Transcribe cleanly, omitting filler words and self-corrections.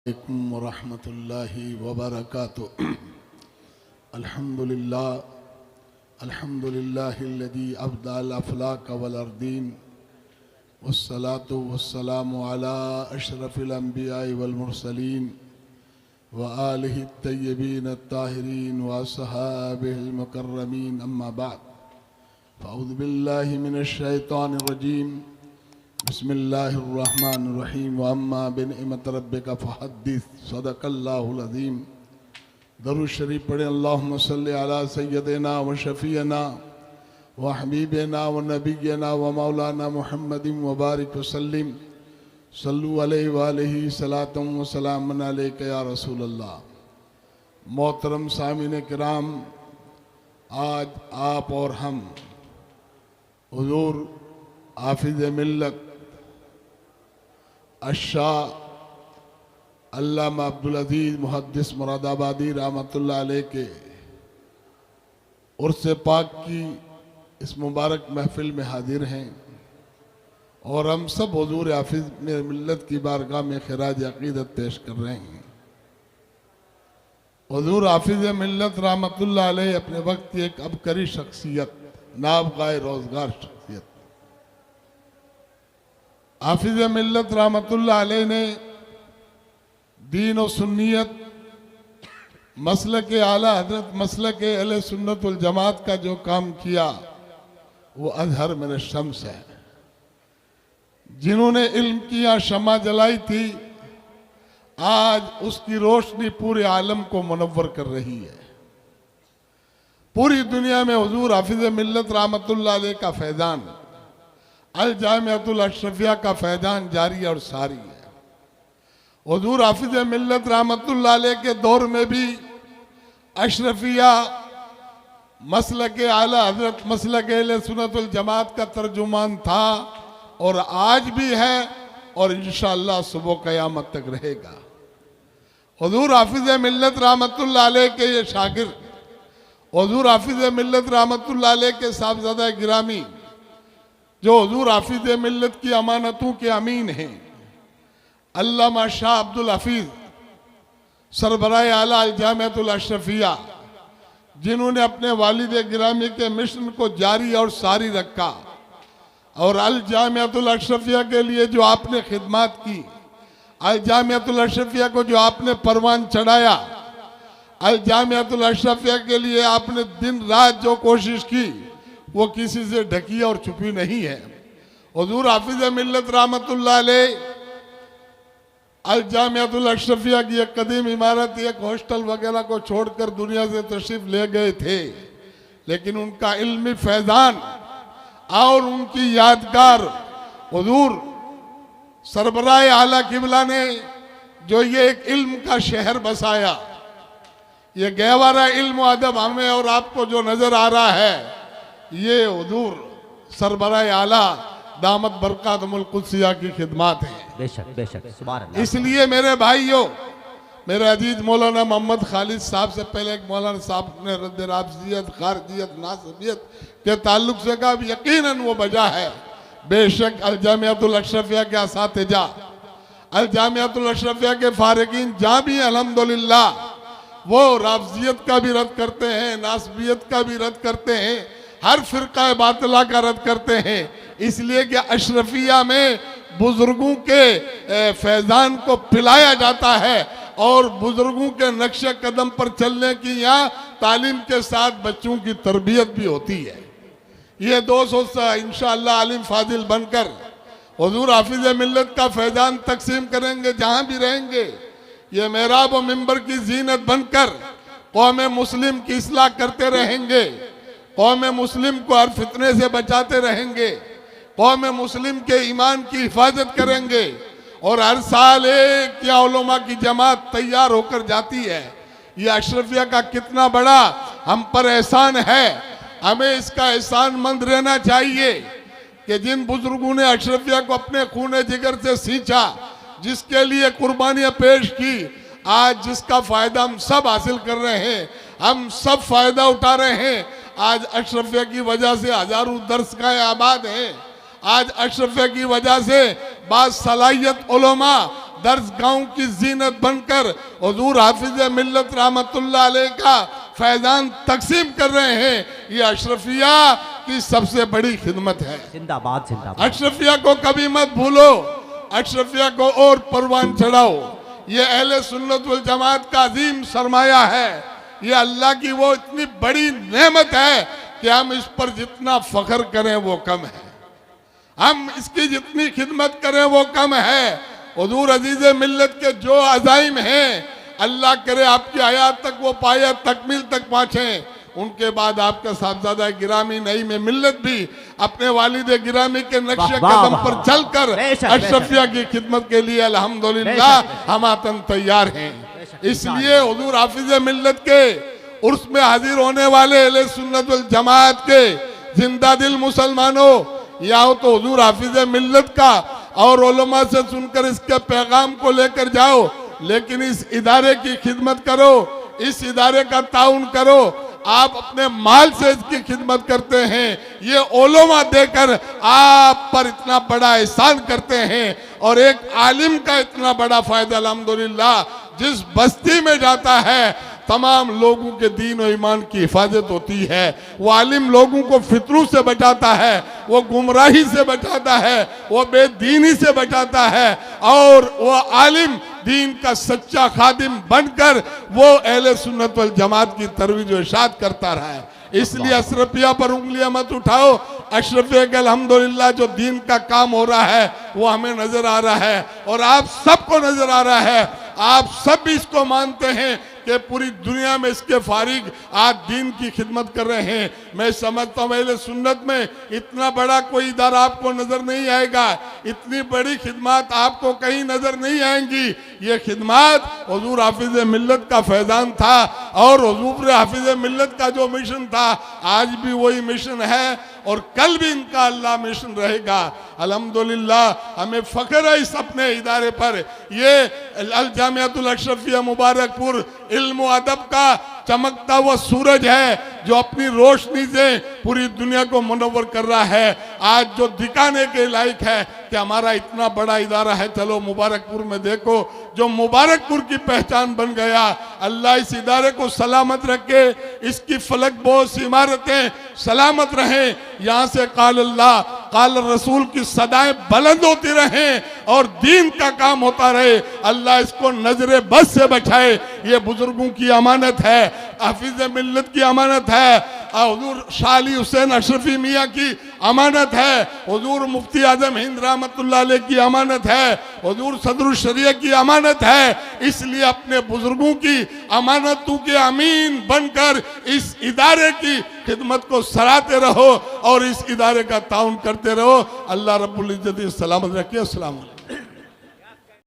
अलैकुम वरहमतुल्लाहि वबरकातुहू। अल्हम्दुलिल्लाह अल्हम्दुलिल्लाहिल्लज़ी अब्दअल अफ़लाक वल अर्दीन वस्सलातु वस्सलामु अला अशरफिल अंबिया'i वल मुरसलीन व आलिहि अत्तय्यबीन अत्ताहिरीन व अस्हाबिहिल मुकर्रमीन अम्मा बाद फ़अऊज़ु बिल्लाहि मिनश शैतानिर रजीम बिस्मिल्लाहिर्रहमानिर्रहीम व अम्मा बिनिअमति रब्बिका फ़हद्दिस सदक़ल्लाहुल अज़ीम। दरूद शरीफ पढ़ें। अल्लाहुम्मा सल्लि अला सय्यदिना व शफ़ीअना व हबीबना व नबिय्यना व मौलाना मुहम्मदिन व बारिक वसल्लिम सल्लु अलैहि व आलिहि सलातम व सलामन अलैका या रसूलल्लाह। मोहतरम सामीन किराम, आज आप और हम हुज़ूर हाफ़िज़ मिल्लत अशाह अल्लामा अब्दुल अज़ीज़ मुहद्दिस मुरादाबादी रहमतुल्लाह अलैह के उर्स पाक की इस मुबारक महफिल में हाजिर हैं और हम सब हुज़ूर हाफ़िज़ मिल्लत की बारगाह में खिराज अक़ीदत पेश कर रहे हैं। हुज़ूर हाफ़िज़ मिल्लत रहमतुल्लाह अलैह अपने वक्त की एक अबकरी शख्सियत, नाबगाए रोज़गार शख्सियत। हाफ़िज़ मिल्लत रहमतुल्लाह अलैह ने दीन और सुन्नियत, मसलक आला हज़रत मसलक अहले सुन्नत वल जमात का जो काम किया वो अज़हर मिन शम्स है। जिन्होंने इल्म की यहाँ शमा जलाई थी, आज उसकी रोशनी पूरे आलम को मुनव्वर कर रही है। पूरी दुनिया में हुज़ूर हाफ़िज़ मिल्लत रहमतुल्लाह अलैह का फैज़ान, अल जामिअतुल अशरफिया का फैज़ान जारी और सारी है। हुज़ूर हाफ़िज़ मिल्लत रहमतुल्लाह अलैह के दौर में भी अशरफिया मसलक आला हज़रत मसलक अहले सुन्नत वल जमात का तर्जुमान था और आज भी है और इंशाअल्लाह सुबह क़यामत तक रहेगा। हुज़ूर हाफ़िज़ मिल्लत रहमतुल्लाह अलैह के ये शागिर्द, हुज़ूर हाफ़िज़ मिल्लत रहमतुल्लाह अलैह के साहबज़ादा गिरामी, जो हुज़ूर हाफ़िज़ मिल्लत की अमानतों के अमीन हैं, अल्लामा शाह अब्दुल हफीज़ सरबराए आला अल जामिअतुल अशरफिया, जिन्होंने अपने वालिद गिरामी के मिशन को जारी और सारी रखा और अल जामिअतुल अशरफिया के लिए जो आपने खिदमत की, अल जामिअतुल अशरफिया को जो आपने परवान चढ़ाया, अल जामिअतुल अशरफिया के लिए आपने दिन रात जो कोशिश की वो किसी से ढकी और छुपी नहीं है। हुज़ूर हाफ़िज़ मिल्लत रहमतुल्लाह अलैह अल जामिअतुल अशरफिया की एक कदीम इमारत, एक हॉस्टल वगैरह को छोड़कर दुनिया से तशरीफ ले गए थे, लेकिन उनका इल्मी फैज़ान और उनकी यादगार हुज़ूर सरबराए आला किबला ने जो ये एक इल्म का शहर बसाया, ये गहवारा इल्म व अदब हमें और आपको जो नजर आ रहा है, ये हुज़ूर सरबराए आला दामत बरकातुहुल कुद्सिया की खिदमत है। बेशक बेशक, सुभान अल्लाह। इसलिए मेरे भाइयों, मेरे अजीज मौलाना मोहम्मद खालिद साहब से पहले एक मौलाना साहब ने रद्द राबजियत, खारजियत, नासबियत के ताल्लुक से कहा, यकीनन वो वजह है। बेशक अल जामिअतुल अशरफिया के असातिजा, अल जामिअतुल अशरफिया के फारिकीन जहाँ भी अल्हम्दुलिल्लाह वो राबजियत का भी रद्द करते हैं, नासबियत का भी रद्द करते हैं, हर फिरका बातिला का रद्द करते हैं, इसलिए कि अशरफिया में बुजुर्गों के फैज़ान को पिलाया जाता है और बुजुर्गों के नक्शे कदम पर चलने की यहाँ तालीम के साथ बच्चों की तरबियत भी होती है। ये 200 इंशाअल्लाह आलिम फाजिल बनकर हुज़ूर हाफ़िज़ मिल्लत का फैज़ान तकसीम करेंगे जहाँ भी रहेंगे। ये मेहराब व मिंबर की जीनत बनकर कौम मुस्लिम की इस्लाह करते रहेंगे, कौम मुस्लिम को हर फितने से बचाते रहेंगे, कौम मुस्लिम के ईमान की हिफाजत करेंगे और हर साल एक या उलमा की जमात तैयार होकर जाती है। ये अशरफिया का कितना बड़ा हम पर एहसान है। हमें इसका एहसानमंद रहना चाहिए कि जिन बुजुर्गों ने अशरफिया को अपने खून जिगर से सींचा, जिसके लिए कुर्बानियां पेश की, आज जिसका फायदा हम सब हासिल कर रहे हैं, हम सब फायदा उठा रहे हैं। आज अशरफिया की वजह से हजारों दरसगाहें आबाद हैं। आज अशरफिया की वजह से बास सलाहियत उलमा दर्सगाहों की जीनत बनकर हुजूर हाफिज मिल्लत रहमतुल्लाह अलैह का फैजान तकसीम कर रहे हैं। ये अशरफिया की सबसे बड़ी खिदमत है। जिंदाबाद जिंदाबाद। अशरफिया को कभी मत भूलो, अशरफिया को और परवान चढ़ाओ। ये अहले सुन्नत वल जमात का अजीम सरमाया है। ये अल्लाह की वो इतनी बड़ी नेमत है कि हम इस पर जितना फख्र करें वो कम है, हम इसकी जितनी खिदमत करें वो कम है। हुजूर अजीज मिल्लत के जो अज़ाइम हैं, अल्लाह करे आपकी हयात तक वो पाया तकमील तक पहुंचे। उनके बाद आपका साहबजादा गिरामी नईम मिल्लत भी अपने वालिद गिरामी के नक्शे कदम पर चलकर अशरफिया की खिदमत के लिए अल्हम्दुलिल्लाह हम आतन तैयार हैं। इसलिए हुजूर हाफिज मिल्लत के उर्स में हाजिर होने वाले अहले सुन्नत वल जमात के जिंदा दिल मुसलमानों, या हो तो हुजूर हाफिज मिल्लत का और उलमा से सुनकर इसके पैगाम को लेकर जाओ, लेकिन इस इदारे की खिदमत करो, इस इदारे का ताउन करो। आप अपने माल से इसकी खिदमत करते हैं, ये उलमा देकर आप पर इतना बड़ा एहसान करते हैं। और एक आलिम का इतना बड़ा फायदा अल्हम्दुलिल्लाह जिस बस्ती में जाता है तमाम लोगों के दीन और ईमान की हिफाजत होती है। वो आलिम लोगों को फितरू से बचाता है, वो गुमराही से बचाता है, वो बेदीनी से बचाता है, और वो आलिम दीन का सच्चा खादिम बनकर वो अहले सुन्नत वल जमात की तरवीज व इरशाद करता रहा है। इसलिए अशरफिया पर उंगलियां मत उठाओ। अशरफिया के अल्हम्दुलिल्लाह जो दीन का काम हो रहा है वो हमें नजर आ रहा है और आप सबको नजर आ रहा है। आप सब भी इसको मानते हैं कि पूरी दुनिया में इसके फारिग आज दीन की खिदमत कर रहे हैं। मैं समझता हूँ अहले सुन्नत में इतना बड़ा कोई इदारा आपको नजर नहीं आएगा, इतनी बड़ी खिदमत आपको कहीं नजर नहीं आएंगी। ये खिदमत हुजूर हाफिज मिल्लत का फैजान था और हुजूर हाफिज मिल्लत का जो मिशन था आज भी वही मिशन है और कल भी इनका अल्लाह मिशन रहेगा। अल्हम्दुलिल्लाह हमें फख्र है इस अपने इदारे पर। ये अल जामियातुल अशरफिया मुबारकपुर इल्म व अदब का चमकता हुआ सूरज है जो अपनी रोशनी से पूरी दुनिया को मुनव्वर कर रहा है। आज जो दिखाने के लायक है कि हमारा इतना बड़ा इदारा है, चलो मुबारकपुर में देखो, जो मुबारकपुर की पहचान बन गया। अल्लाह इस इदारे को सलामत रखे, इसकी फलक बोस इमारतें सलामत रहें, यहाँ से काल अल्लाह काल रसूल की सदाएं बुलंद होती रहें और दीन का काम होता रहे। अल्लाह इसको नजरे बस से बचाए। ये बुजुर्गों की अमानत है, हाफिज मिल्लत की अमानत है, हुजूर शाह अली हुसैन अशरफी मियाँ की अमानत है, हुजूर मुफ्ती आजम हिंद रहमतुल्लाह अलैह की अमानत है, हुजूर सदरुल शरिया की अमानत है। इसलिए अपने बुजुर्गों की अमानतों के अमीन बनकर इस इदारे की खिदमत को सराहते रहो और इस इदारे का ताउन करते रहो। अल्लाह रब्बुल इज्जत सलामत रखे। अस्सलाम वालेकुम।